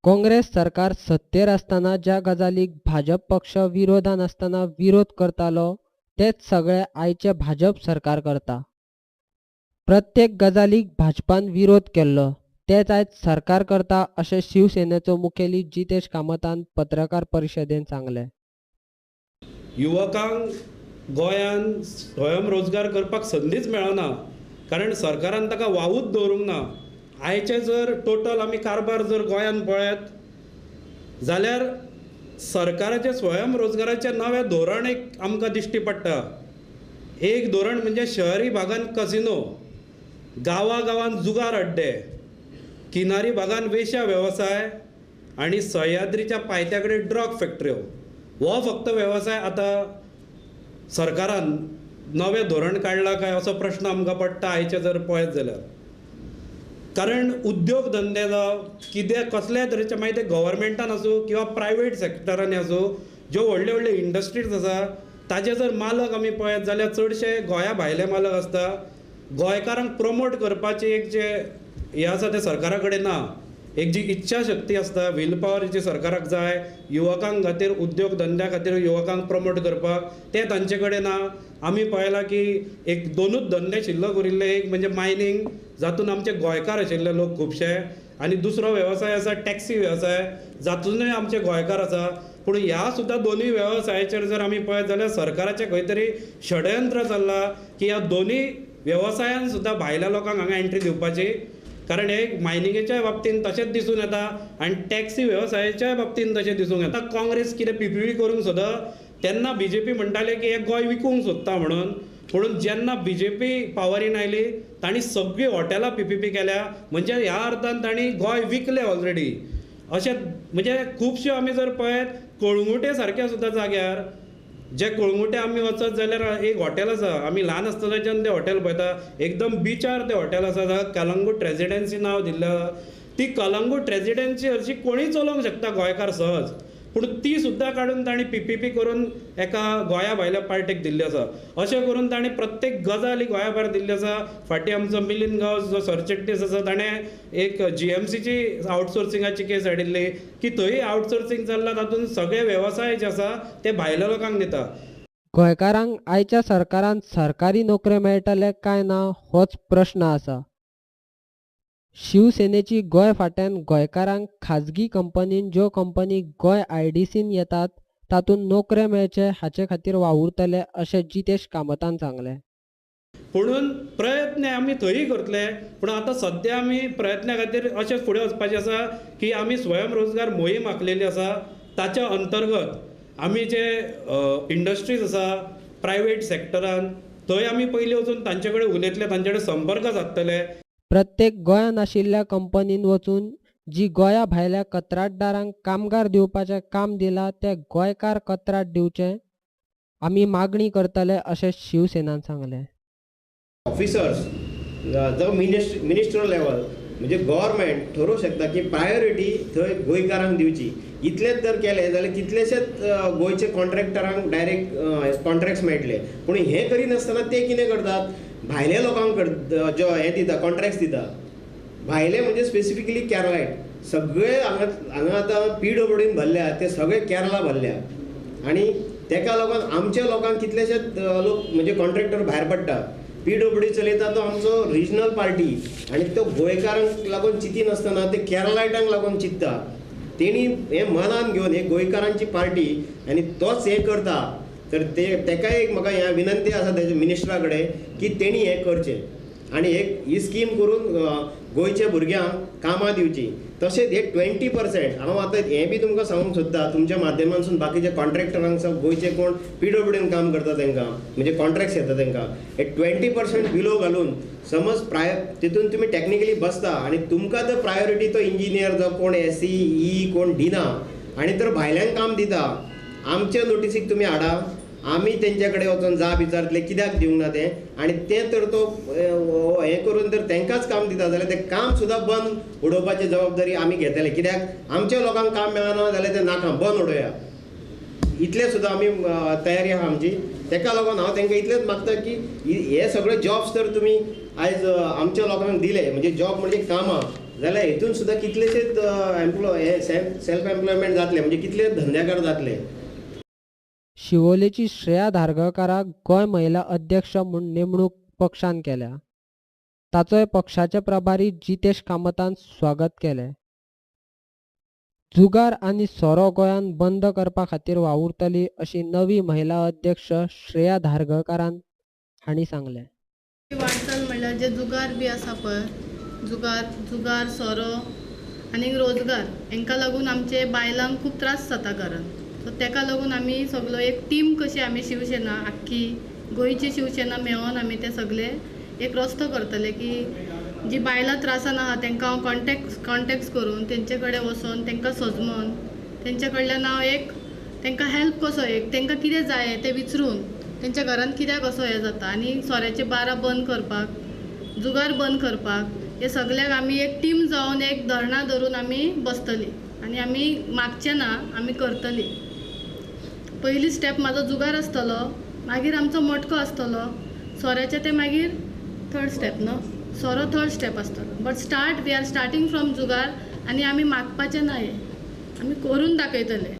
काँग्रेस सरकार सत्तेर असताना ज्या गजालीक भाजप पक्ष विरोधान असताना विरोध करतालो तेच सगळे आयचे भाजप सरकार करता. प्रत्येक गजालीक भाजपान विरोध केल्लो तेच आयज सरकार करता अशें शिवसेनेचो मुखेली जितेश कामतान पत्रकार परिशदेंत सांगलें. युवकांक गोंयांत स्वयंरोजगार करपाक संदीच मेळना, कारण सरकारान ताका वावूच दवरूंक ना. आयचे जर टोटल आमी कारबार जर गोंयांत पळयत जाल्यार सरकाराचे स्वयंरोजगाराचे नवे धोरण एक आमकां दिश्टी पडटा. एक धोरण म्हणजे शहरी भागांत कसिनो, गांवांत जुगार अड्डे, किनारी भागांत वेश्या वेवसाय आनी सह्याद्रीच्या पायथ्या कडेन ड्रग फॅक्टऱ्यो. हो फक्त वेवसाय आतां सरकारान नवें धोरण काडला काय असो प्रश्न आमकां पडटा आयचे जर पळयत जाल्यार. कारण उद्योग धंदे जावं कितें कसल्याय तरेचे मागीर ते गव्हर्मेंटान आसूं किंवा प्रायवेट सेक्टरांनी आसूं, ज्यो व्हडल्यो व्हडल्यो इंडस्ट्रीज आसा ताजे जर मालक आमी पळयत जाल्यार चडशे गोंया भायले मालक आसता. गोंयकारांक प्रमोट करपाची एक जे हें आसा तें सरकारा कडेन ना. एक जी इच्छा शक्ती आसता, वील पॉवर जी सरकाराक जाय युवकांक खातीर, उद्योग धंद्या खातीर युवकांक प्रमोट करपाक, तें तांचे कडेन ना. आमी पळयलां की एक दोनूच धंदे शिल्लक उरिल्ले, एक म्हणजे मायनींग जातून आमचे गोंयकार आशिल्ले लोक खुबशे, आनी दुसरो वेवसाय आसा टॅक्सी वेवसाय जातूनय आमचे गोंयकार आसा. पूण ह्या सुद्दां दोनूय वेवसायाचेर जर आमी पळयत जाल्यार सरकाराचें खंय तरी षडयंत्र चल्लां की ह्या दोनूय वेवसायान सुद्दां भायल्या लोकांक हांगा एंट्री दिवपाची. कारण एक मायनिंगेच्या बाबतींत तशेंच दिसून येता आनी टॅक्सी वेवसायाच्या बाबतींत तशें दिसूंक येता. काँग्रेस कितें PPP करूंक सोदा तेन्ना BJP म्हणटाले की हे गोंय विकूंक सोदता म्हणून. म्हणून जेन्ना BJP पावरीन आयली तांणी सगळीं हॉटेलां PPP केल्या. म्हणजे ह्या अर्थान तांणी गोंय विकलें ऑलरेडी. अशें म्हणजे खुबश्यो आमी जर पळयत कळंगुटे सारक्या सुद्दां जाग्यार, जे कळंगुटे आमी वचत जाल्यार एक हॉटेल आसा, आमी ल्हान आसतनाच्यान तें हॉटेल पळयता, एकदम बिचार तें हॉटेल आसा, ताका कलंगूट रेजिडेन्सी नांव दिल्लें आसा. ती कलंगूट रेजिडेन्सी हरशी कोणीय चलोवंक शकता गोंयकार सहज. पूण ती सुद्दां काडून तांणी PPP करून एका गोंया भायल्या पार्टेक दिल्ली आसा. अशें करून तांणी प्रत्येक गजाल ही गोंया भायर दिल्ली आसा. फाटीं आमचो मिलिंद गांवस जो सरचिटणीस आसा ताणें एक GMCची आउटसोर्सिंगाची केस हाडिल्ली की थंय आउटसोर्सिंग चल्लां, तातूंत सगळे वेवसाय जे आसा ते भायल्या लोकांक दिता. गोंयकारांक आयच्या सरकारान सरकारी नोकऱ्यो मेळटले काय ना होच प्रश्न आसा. शिवसेनेची गोंय फाट्यान गोंयकारांक खाजगी कंपनीन ज्यो कंपनी गोंय IDCन येतात तातूंत नोकऱ्यो मेळचे हाचे खातीर वावुरतले अशें जितेश कामतान सांगलें. म्हणून प्रयत्न आमी थंय करतले. पूण आतां सद्या आमी प्रयत्ना खातीर अशेंच फुडें वचपाचें आसा की आमी स्वयंरोजगार मोहीम आंखलेली आसा. ताच्या अंतर्गत आमी जे इंडस्ट्रीज आसा प्रायवेट सेक्टरान थंय आमी पयलीं वचून तांचे कडेन उलयतले, तांचे कडेन संपर्क सादतले. प्रत्येक गोंयांत आशिल्ल्या कंपनीन वचून जी गोंया भायल्या कंत्राटदारांक कामगार दिवपाचें काम दिलां तें गोंयकार कंत्राट दिवचें आमी मागणी करतले अशें शिवसेनान सांगलें. ऑफिसर्स जो मिनिस्ट्रल लेवल म्हणजे गव्हर्मेंट ठरोवंक शकता की प्रायोरिटी थंय गोंयकारांक दिवची. इतलेंच जर केलें जाल्यार कितलेशेच गोंयचे कॉन्ट्रॅक्टरांक डायरेक्ट कॉन्ट्रॅक्ट्स मेळटले. पूण हें करिनासतना ते कितें करतात, भायल्या लोकांक जो हें दिता कॉन्ट्रॅक्ट्स दिता. भायले म्हणजे स्पेसिफिकली केरलायट सगळे हांगा आतां PWDन भरल्या, ते सगळे केरला भरल्या. आनी तेका लागून आमच्या लोकांक कितलेशेच लोक म्हणजे कॉन्ट्रॅक्टर भायर पडटा. PWD चलयता तो आमचो रिजनल पार्टी आनी तो गोंयकारांक लागून चिंतिनासतना ते केरलायटांक लागून चिंतता. तेणी हें मनान घेवन हे गोंयकारांची पार्टी आनी तोच हें करता. तर तेका एक म्हाका ह्या विनंती आसा तेजे मिनिस्टरा कडेन की तेणी हें करचें आनी एक ही स्कीम करून गोंयच्या भुरग्यांक कामां दिवची. तशेंच हे 20% हांव आतां हें बी तुमकां सांगूंक सोदता तुमच्या माध्यमांतसून बाकीचे कॉन्ट्रॅक्टरांक गोंयचे कोण PWDन काम करता तांकां म्हणजे कॉन्ट्रॅक्ट्स येता तांकां हे 20% बिलो घालून समज तितून तुमी टॅक्निकली बसता आनी तुमकां जर प्रायोरिटी तो इंजिनियर जो कोण SE कोण दिना आनी तर भायल्यांक काम दिता, आमच्या नोटिसीक तुमी हाडा, आमी तेंच्या कडेन वचून जाप विचारतले कित्याक दिवंक ना तें. आनी तें तर तो हें करून जर तांकांच काम दिता जाल्यार तें काम सुद्दां बंद उडोवपाची जबाबदारी आमी घेतले. कित्याक आमच्या लोकांक काम मेळना जाल्यार तें नाका, बंद उडोवया. इतले सुद्दां आमी तयारी आहा आमची. तेका लागून हांव तांकां इतलेंच मागता की हे सगळे जॉब्स तर तुमी आयज आमच्या लोकांक दिले म्हणजे जॉब म्हणजे कामां जाल्यार हितून सुद्दां कितलेशेच सेल्फ एम्प्लॉयमेंट जातले, म्हणजे कितले धंदेकार जातले. शिवोलेची श्रेया धारगळकाराक गोंय महिला अध्यक्ष म्हूण नेमणूक पक्षान केल्या. ताचोय पक्षाचे प्रभारी जितेश कामतान स्वागत केलें. जुगार आनी सोरो गोंयान बंद करपा खातीर वावुरतली अशी नवी महिला अध्यक्ष श्रेया धारगळकारान हांणी सांगलें. वाटचाल म्हणल्यार जे जुगार बी आसा पळय, जुगार सोरो आनी रोजगार हांकां लागून आमचे बायलांक खूब त्रास जाता घरान. सो ताका लागून आमी सगळो एक टीम कशी आमी शिवसेना आख्खी गोंयची शिवसेना मेळोन आमी ते सगळे एक रस्तो करतले की जी बायलां त्रासान आहा तांकां हांव कॉन्टेक्ट करून तेंचे कडेन वचोन तांकां सजमोन तेंचे कडल्यान हांव एक तांकां हेल्प कसो एक तांकां कितें जाय तें विचारून तेंच्या घरान कित्याक असो हें जाता आनी सोऱ्याचे बारा बंद करपाक, जुगार बंद करपाक हे सगळ्याक आमी एक टीम जावन एक धरणां धरून आमी बसतली आनी आमी मागचे ना, आमी करतली. पयली स्टेप म्हाजो जुगार आसतलो, मागीर आमचो मटको आसतलो, सोऱ्याचे ते मागीर थर्ड स्टेप न्हू, सोरो थर्ड स्टेप आसतलो. But we are starting from जुगार आनी आमी मागपाचें ना, हें आमी करून दाखयतले.